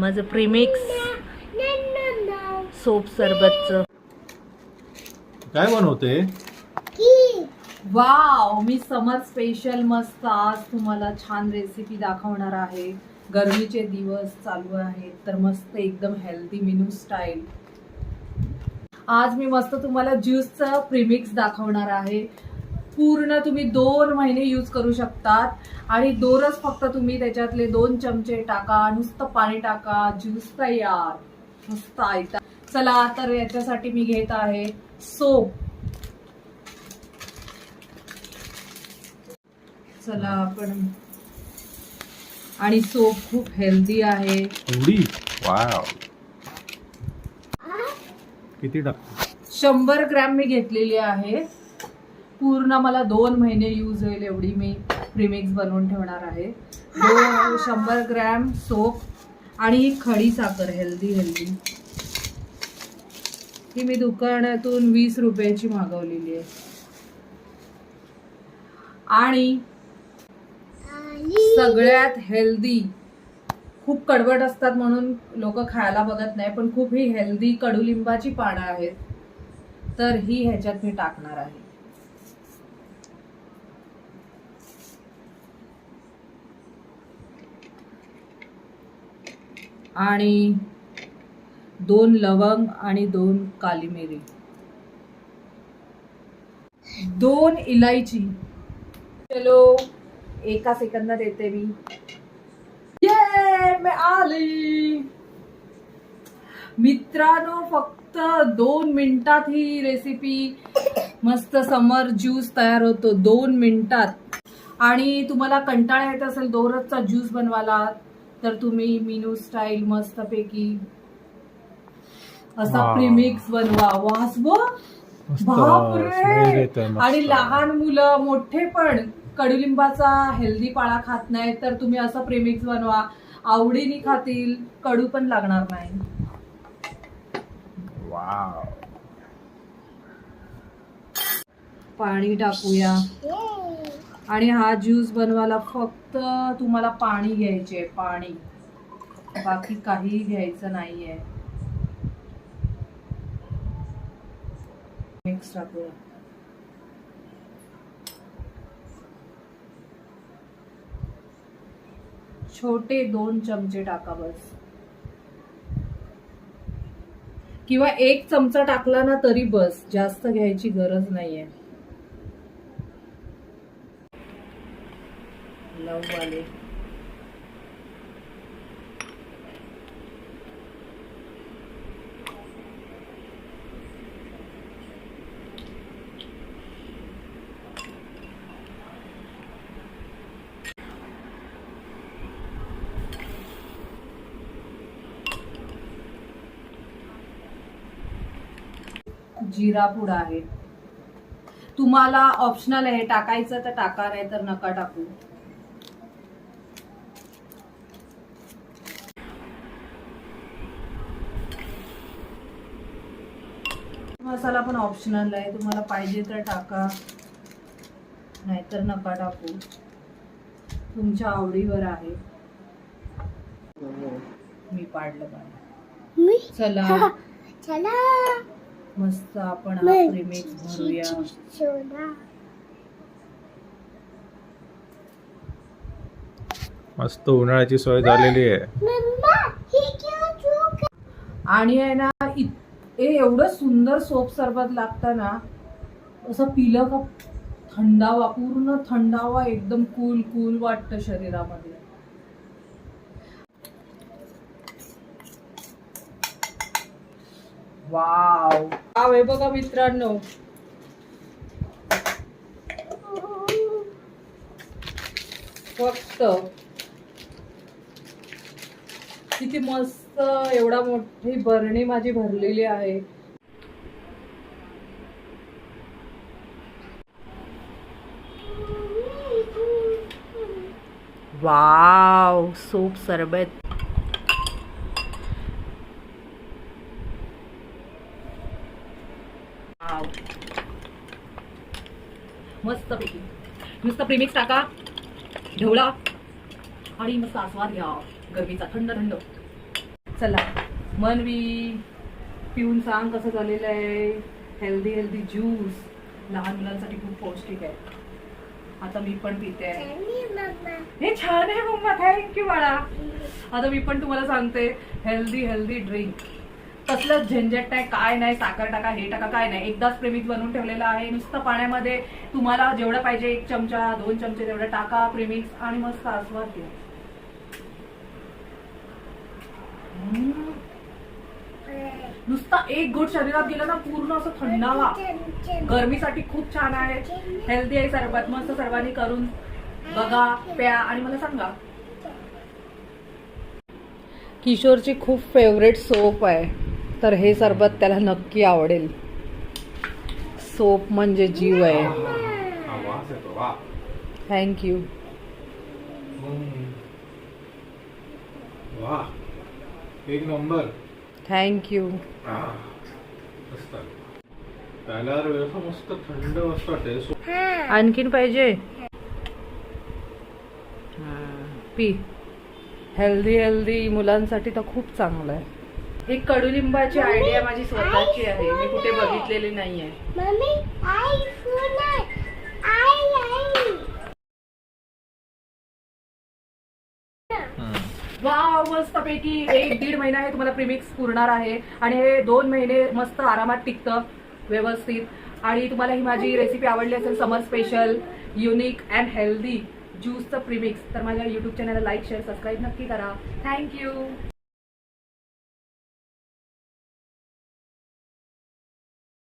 माझं premix soap सरबतचं. काय बनवते? वाव, मी समर स्पेशल मस्त आज तुम्हाला छान रेसिपी दाखवणार आहे. गरमीचे दिवस चालू आहेत तर मस्त एकदम हेल्दी मेनू स्टाईल. आज मी मस्त तुम्हाला ज्यूसचं प्रीमिक्स दाखवणार आहे. पूर्ण तुम्ही 2 महिने यूज करू शकतात आणि दोनच फक्त तुम्ही त्याच्यातले 2 चमचे टाका, नुसतं पाणी टाका, ज्यूस तयार. मस्त आयता. चला तर याच्यासाठी मी घेत आहे सोप. चला आपण, आणि सोप खूप हेल्दी आहे. एवढी? वाव, किती टाकते? 100 ग्रॅम मी घेतलेली आहे. पूर्ण मला 2 महिने यूज होईल एवढी मी प्रीमिक्स बनवून ठेवणार आहे. 100 ग्रॅम सोप आणि खडी साखर हेल्दी. ही मी दुकानातून 20 रुपयाची मागवलेली आहे. आणि सगळ्यात हेल्दी, खूप कडवट असतात म्हणून लोक खायला बघत नाही, पण खूप ही हेल्दी कडुलिंबाची पानं आहेत, तर ही ह्याच्यात मी टाकणार आहे. आणि 2 लवंग आणि 2 काली मिरी, 2 इलायची. चलो, 1 सेकंदात येते मी. ये, मी आली. मित्रांनो, फक्त 2 मिनिटात ही रेसिपी मस्त समर ज्यूस तयार होतो. 2 मिनिटात. आणि तुम्हाला कंटाळा येत असेल दररोजचा ज्यूस बनवायला, तर तुम्ही मेनू स्टाईल मस्तपैकी असा प्रीमिक्स बनवा. वास बापरे. आणि लहान मुलं मोठे पण कडुलिंबाचा हेल्दी पाळा खात नाही, तर तुम्ही असं प्रीमिक्स बनवा, आवडीने खातील, कडू पण लागणार नाही. वाव. पाणी टाकूया. आणि हा ज्यूस बनवायला फक्त तुम्हाला पाणी घ्यायचे, पाणी, बाकी काही घ्यायचं नाहीये. मिक्स टाकूया. छोटे 2 चमचे टाका बस, किंवा 1 चमचा टाकला ना तरी बस, जास्त घ्यायची गरज नाहीये. लव आले. जिरा पूड आहे, तुम्हाला ऑप्शनल आहे, टाकायचं तर टाका, नाही तर नका टाकू. मसाला पण ऑप्शनल आहे, तुम्हाला पाहिजे तर टाका, नाहीतर नका टाकू, तुमच्या आवडीवर आहे. मी पाडलं पाहिजे. चला मस्त आपण हा प्रीमिक्स भरूया. मस्त उन्हाळ्याची सोय झालेली आहे. आणि आहे ना, एवढं सुंदर सोप सरबत लागतं ना, असं पिलं का थंडावा, पूर्ण थंडावा, एकदम कूल वाटतं शरीरामध्ये. वाव, हे बघा मित्रांनो, फक्त किती मस्त, एवढा मोठी बरणी माझी भरलेली आहे. वाव, सोप सरबत. मस्त पैकी नुसतं प्रीमिक्स टाका, ढवळा आणि मस्त आस्वाद घ्या गरमीचा थंड थंड. चला मनवी पिऊन सांग कसं झालेलं आहे. हेल्दी हेल्दी ज्यूस लहान मुलांसाठी खूप पौष्टिक आहे. आता मी पण पिते आहे. हे छान आहे मम्मा, थँक्यू बाळा. आता मी पण तुम्हाला सांगते हेल्दी हेल्दी ड्रिंक. कसलं झंझट नाही, काय नाही, साखर टाका हे टाका काय नाही. एकदाच प्रेमिक्स बनवून ठेवलेलं आहे. नुसतं पाण्यामध्ये तुम्हाला जेवढं पाहिजे 1 चमचा 2 चमचे तेवढं टाका प्रेमिक्स आणि मस्त आस्वाद घ्या. नुसता एक घोट शरीरात गेला ना पूर्ण असं थंडावा. गरमीसाठी खूप छान आहे, हेल्दी आहे सरबत. मस्त सर्वांनी करून बघा, प्या आणि मला सांगा. किशोरची खूप फेवरेट सोप आहे, तर हे सरबत त्याला नक्की आवडेल. सोप म्हणजे जीव आहे. वास येतो वा. थँक्यू. वा एक नंबर. थँक्यू. मस्त प्यायल्यावर व्यवस्था मस्त थंड मस्त वाटते. आणखीन पाहिजे? पी. हेल्दी हेल्दी मुलांसाठी तर खूप चांगलं आहे. ही कडुलिंबाची आयडिया माझी स्वतःची आहे, मी कुठे बघितलेली नाहीये. वाव मस्त पैकी 1-1.5 महिना हे तुम्हाला प्रीमिक्स पुरणार आहे आणि हे 2 महिने मस्त आरामात टिकतं व्यवस्थित. आणि तुम्हाला ही माझी रेसिपी आवडली असेल, summer special unique and healthy ज्यूसचं प्रीमिक्स, तर माझ्या युट्यूब चॅनलला लाईक शेअर सबस्क्राईब नक्की करा. थँक्यू.